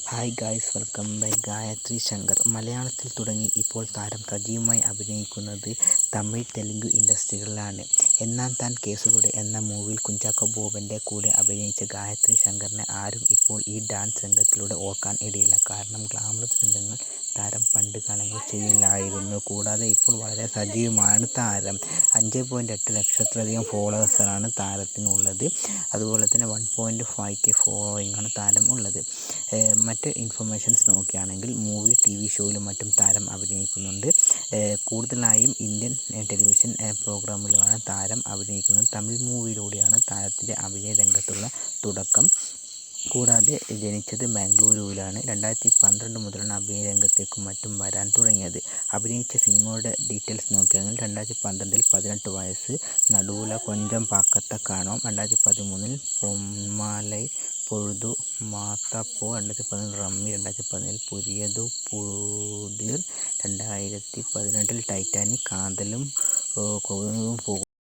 Hi guys, welcome by Gayathri Shankar. മലയാളത്തിൽ തുടങ്ങി ഇപ്പോൾ താരം സജീവമായി അഭിനയിക്കുന്നത് തമിഴ്, തെലുങ്ക് ഇൻഡസ്ട്രികളിലാണ്. എന്നാൽ താൻ കേസുകൂടെ എന്ന മൂവിയിൽ കുഞ്ചാക്കോ ബോബൻ്റെ കൂടെ അഭിനയിച്ച ഗായത്രി ശങ്കറിനെ ആരും ഇപ്പോൾ ഈ ഡാൻസ് രംഗത്തിലൂടെ ഓർക്കാൻ ഇടയില്ല. കാരണം ഗ്ലാമറസ് രംഗങ്ങൾ താരം പണ്ട് കാലങ്ങളിൽ ചെയ്യില്ലായിരുന്നു. കൂടാതെ ഇപ്പോൾ വളരെ സജീവമാണ് താരം. 5.8 ലക്ഷത്തിലധികം ഫോളോവേഴ്സാണ് താരത്തിനുള്ളത്. അതുപോലെ തന്നെ 1.5K ഫോളോയിങ്ങാണ് താരം ഉള്ളത്. മറ്റ് ഇൻഫർമേഷൻസ് നോക്കുകയാണെങ്കിൽ മൂവി, TV ഷോയിലും മറ്റും താരം അഭിനയിക്കുന്നുണ്ട്. കൂടുതലായും ഇന്ത്യൻ ടെലിവിഷൻ പ്രോഗ്രാമുകളിലാണ് താരം അഭിനയിക്കുന്നത്. തമിഴ് മൂവിയിലൂടെയാണ് താരത്തിൻ്റെ അഭിനയ രംഗത്തുള്ള തുടക്കം. കൂടാതെ ജനിച്ചത് ബാംഗ്ലൂരുവിലാണ്. 2012 മുതലാണ് അഭിനയ രംഗത്തേക്കും മറ്റും വരാൻ തുടങ്ങിയത്. അഭിനയിച്ച സിനിമയുടെ ഡീറ്റെയിൽസ് നോക്കുകയാണെങ്കിൽ 2012 18 വയസ്സ്, നടുവുല കൊഞ്ചം പാക്കത്ത കാണോം, 2013 പൊന്മാലൈ പൊഴുതു മാത്തപ്പോ, 2014 റമ്മി, 2017 പുരിയതു പുതിർ, 2018 ടൈറ്റാനിക്, കാന്തലും കൗതുകവും